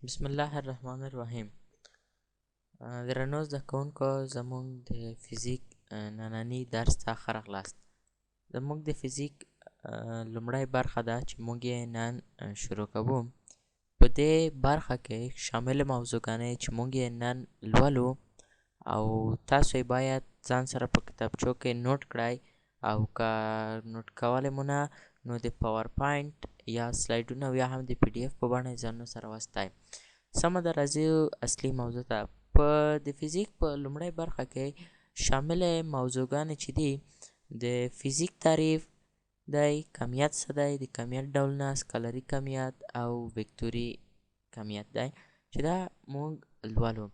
بسم الله الرحمن الرحیم. درنو زده کوونکو، زموږ د فزیک نننی درس ته ښه راغلاست. زموږ د فزیک لومړی برخه ده چې موږ یې نن شروع کوو. په دې برخه کې شامل موضوعګانې چې موږ یې نن لولو او تاسو یې باید ځان سره په کتابچو کې نوٹ کړئ، او که نوٹ کولی مو نه نو د پاور پاینټ یا سلایډونه یا هم د پی ډي اف په بڼه یې ځانونو سره واستئ. سمه ده، راځئ اصلي موضوع ته. په د فزیک په لومړۍ برخه کې شاملې موضوعګانې چې دي د فزیک تعریف دی، کمیت څه دی، د کمیت ډولونه، سکالري کمیت او وکتوري کمیت دی چې دا موږ لولو.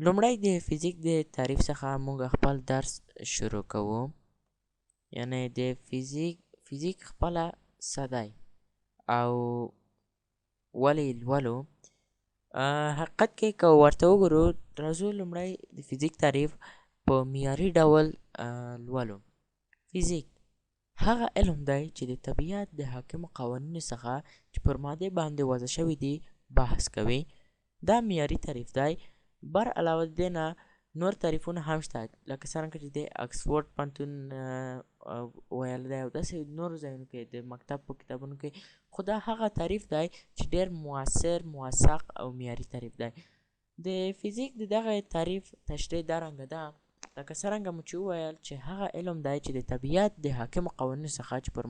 لومړی د فزیک د تعریف څخه موږ خپل درس شروع کوو. یعنی د فزیک خپله څه دی او ولې لولو. حقیقت کې که ورته وګورو، راځو لومړی د فزیک تعریف په معیاري ډول لولو. فزیک هغه علم دی چې د طبیعت د حاکمو قوانینو څخه چې پر مادې باندې وضع شوي دي بحث کوي. دا معیاري تعریف دی. بر علاوه د دې نه نور تعریفونه هم شته، لکه څرنګه چې د اکسفورډ پوهنتون ویل دی او داسې نورو ځایونو کې د مکتب په کتابونو کې. خو دا هغه تعریف دی چې ډېر مؤثر، موثق او معیاري تعریف دی. د فزیک د دغه تعریف تشریح دا رنګه ده، لکه څرنګه مو چې وویل چې هغه علم دی چې د طبیعت د حاکمو قوانینو څخه چې پر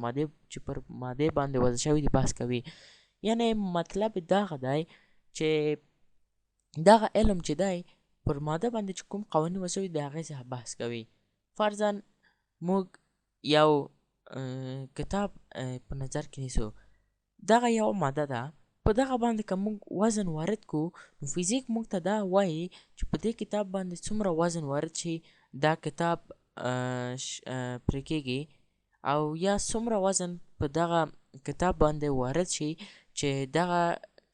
مادې باندې وضع شوي دي بحث کوي. یعنی مطلب دغه دی چې دغه علم چې دی پر ماده باندې چې کوم قوانین وضع شوي د هغې څخه بحث کوي. فرضاً موږ یو کتاب په نظر کې نیسو، دغه یو ماده ده، په دغه باندې که موږ وزن وارد کړو نو فزیک موږ ته دا وایي چې په دې کتاب باندې څومره وزن وارد شي دا کتاب پرې کېږي، او یا څومره وزن په دغه کتاب باندې وارد شي چې دغه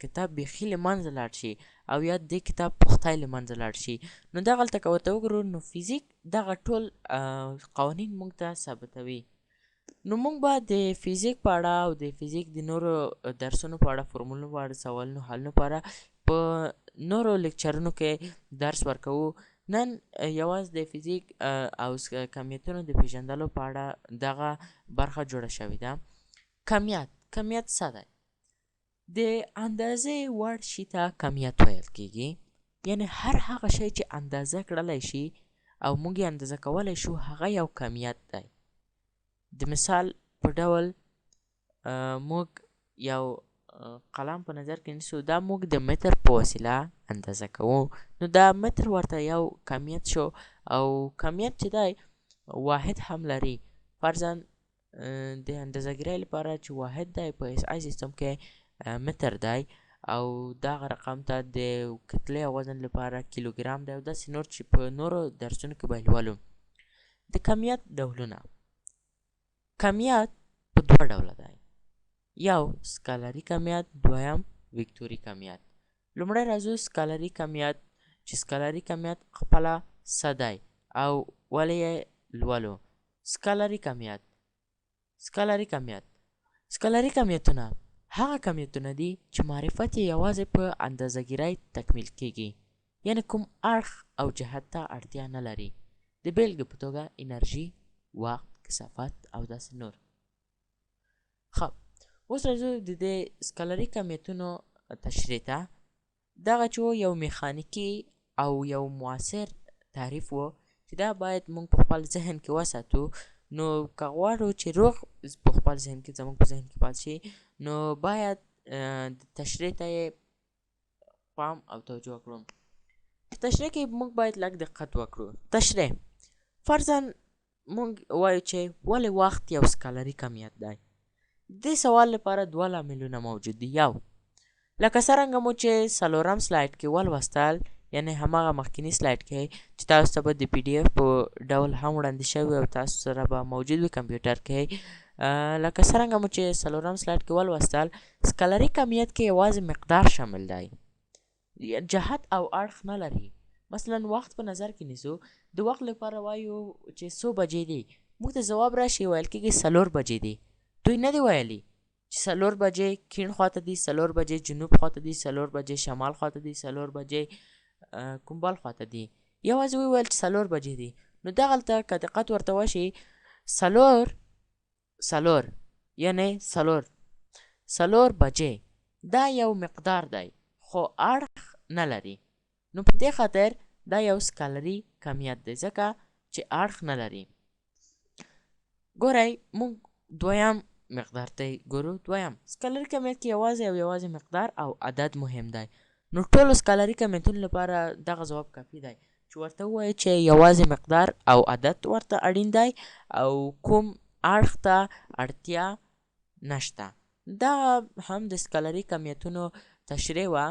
کتاب بیخي له منځه لاړ شي، او یا دې کتاب پختی له منځه لاړ شي. نو دغلته که ورته وګورو نو فزیک دغه ټول قوانین موږ ته ثابتوي. نو موږ به د فزیک په اړه او د فزیک د نورو درسونو په اړه، فورمولونو په اړه، سوالونو حلونو په اړه په نورو لیکچرونو کې درس ورکوو. نن یوازې د فزیک او کمیتونو د پیژندلو په اړه دغه برخه جوړه شوې ده. کمیت څه دی؟ د اندازې وړ شي ته کمیت ویل کېږي. یعنی هر هغه شی چې اندازه کړلی شي او موږ یې اندازه کولی شو هغه یو کمیت دی. د مثال په ډول موږ یو قلم په نظر کې نیسو، دا موږ د متر په وسیله اندازه کوو، نو دا متر ورته یو کمیت شو. او کمیت چې دی واحد هم لري. فرضاً د اندازه‌ګیرۍ لپاره چې واحد دی په ایس آی سیستم کې متر دی، او دغه رقم ته د کتلې او وزن لپاره کیلوګرام دی، او داسې نور چې په نورو درسونو کې به یې لولو. د کمیت ډولونه. کمیت په دوه ډوله دی، یو سکالري کمیت، دویم وکتوري کمیت. لومړی راځو سکالري کمیت، چې سکالري کمیت خپله څه دی او ولې یې لولو. سکالري کمیتونه هغه کمیتونه دي چې معرفت یې یوازې په اندازه‌ګیرۍ تکمیل کېږي، یعنی کوم اړخ او جهت ته اړتیا نه لري. د بیلګې په توګه انرژي، وخت، کثافت او داسې نور. ښه، اوس راځو د دې سکالري کمیتونو تشریح ته. دغه چې یو میخانیکي او یو موثر تعریف و چې دا باید موږ په خپل ذهن کې وساتو. نو که غواړو چې روغ په خپل ذهن کې زموږ په ذهن کې پاتې شي، نو باید د تشریح ته یې پام او توجه وکړو. تشریح کې موږ باید لږ دقت وکړو. تشریح: فرضاً موږ وایو چې ولې وخت یو سکالري کمیت دی. دې سوال لپاره دوه لاملونه موجود دي. یو، لکه څرنګه مو چې څلورم سلایډ کې ولوستل، یعنی هماغه مخکینی سلایډ کې چې تاسو ته به د پی ډي اف په ډول هم وړاندې شوی او تاسو سره به موجود وي کمپیوټر کې. لکه څرنګه مو چې څلورم سلایډ کې ولوستل، سکالري کمیت کې یوازې مقدار شامل دی، جهت او اړخ نه لري. مثلا وخت په نظر کې نیسو، د وخت لپاره وایو چې څو بجې دي، موږ ته ځواب راشي ویل کېږي 4 بجې دي. دوی نه دی ویلي چې 4 بجې کیڼ خواته دي، 4 بجې جنوب خواته دي، 4 بجې شمال خواته دي، 4 بجې کومبال خواته دي. یوازې وویل چې 4 بجې دي. نو دغلته که دقت ورته وشي 4 یعنی 4 بجې دا یو مقدار دی خو اړخ نه لري. نو په دې خاطر دا یو سکالري کمیت دی ځکه چې اړخ نه لري. ګورئ موږ دویم مقدار ته ګورو. دویم سکالري کمیت کې یوازې مقدار او عدد مهم دی. نو ټولو سکالري کمیتونو لپاره دغه ځواب کافي دی چې ورته ووایي چې یوازې مقدار او عدد ورته اړین دی او کوم اړخ ته اړتیا نشته. دا هم د سکالري کمیتونو تشریح وه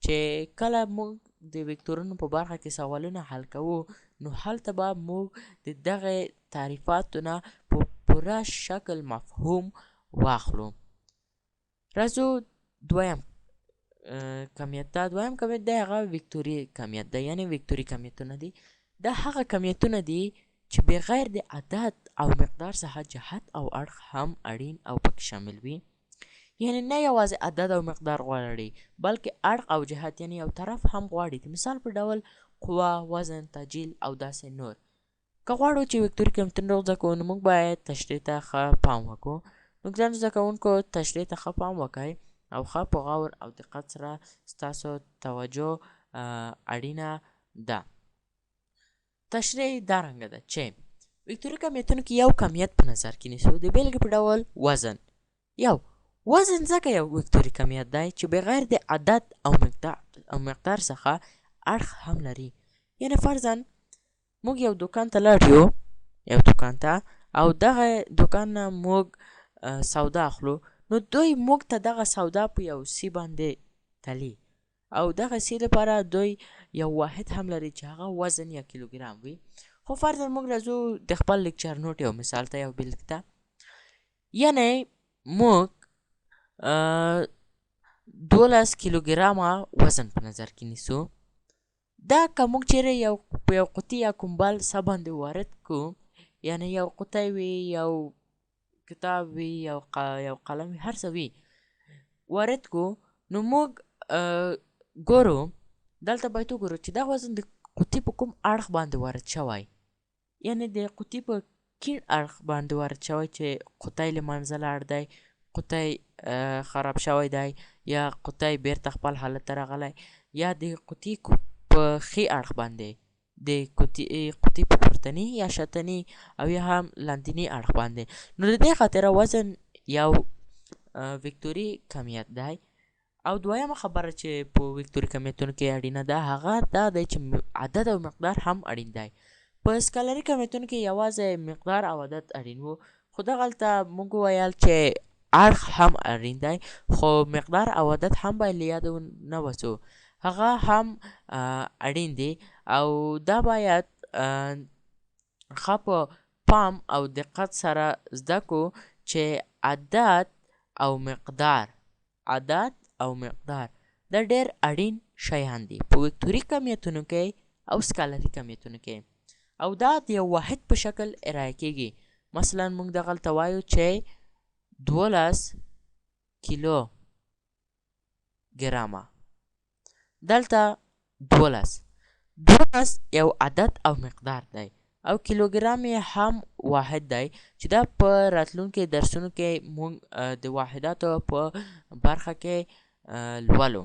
چې کله موږ د وکتورونو په برخه کې سوالونه حل کوو نو هلته به موږ د دغه تعریفاتو نه په پوره شکل مفهوم واخلو. راځو دویم کمیت ته. دویم کمیت دی هغه وکتوري کمیت دی، یعنی وکتوري کمیتونه دي. دا هغه کمیتونه دي چې بغیر د عدد او مقدار څخه جهت او اړخ هم اړین او پکې شامل وي. یعنی نه یوازې عدد او مقدار غواړي بلکې اړخ او جهت یعنی یو طرف هم غواړي. د مثال په ډول قوه، وزن، تجهیل او داسې نور. که غواړو چې وکتوري کمیتونه وزده کوو نو موږ باید تشریح ته ښه پام وکړو. نو ګرانو زده کوونکو تشریح ته ښه پام وکړئ او ښه په غور او دقت سره ستاسو توجه اړینه ده. تشریح دا رنګه ده چې وکتوري کمیتونو کې یو کمیت په نظر کې نیسو. د بیلګې په ډول وزن. وزن ځکه یو وکتوري کمیت دی چې بغیر د عدد او مقدار څخه اړخ هم لري. یعنی فرضاً موږ یو دکان ته لاړ یو او دغه دکان نه موږ سودا اخلو. نو دوی موږ ته دغه سودا په یو سی باندې تلي او دغه سی لپاره دوی یو واحد هم لري چې هغه وزن یا کیلوګرام وي. خو فرضاً موږ راځو د خپل لیکچر نوټ یو مثال ته یو بیلګې ته. یعنی موږ 12 کیلوګرامه وزن په نظر کې نیسو. دا که موږ چیرې په یو قطي یا کومبال څه باندې وارد کړو، یعنی یو قطی وي، یو کتاب وي، یو قلم وي، هر څه وي وارد کړو، نو موږ ګورو دلته باید وګورو چې دا وزن د قطي په کوم اړخ باندې وارد شوی. یعنی د قطي په کیڼ اړخ باندې وارد شوی چې قطی له منځه لاړ دی، قطی خراب شوی دی، یا قطی بیرته خپل حالت ته راغلی، یا د قطي په ښي اړخ باندې د قطي په پورتني یا شاتني او یا هم لاندني اړخ باندې. نو د دې خاطره وزن یو وکتوري کمیت دی. او دویمه خبره چې په وکتوري کمیتونو کې اړینه ده هغه دا دی چې عدد او مقدار هم اړین دی. په سکالري کمیتونو کې یوازې مقدار او عدد اړین وو، خو دغلته موږ وویل چې اړخ هم اړین دی، خو مقدار او عدد هم باید له یاده نه وځو، هغه هم اړین دي. او دا باید ښه په پام او دقت سره زده کړو چې عدد او مقدار دا ډېر اړین شیان دي په وکتوري کمیتونو کې او سکالري کمیتونو کې، او دا د یو واحد په شکل ارائه کیږي. مثلا موږ دغلته وایو چې 12 کیلو ګرامه. دلته 12 یو عدد او مقدار دی او کیلوګرام یې هم واحد دی چې دا په راتلونکي درسونو کې موږ د واحداتو په برخه کې لولو.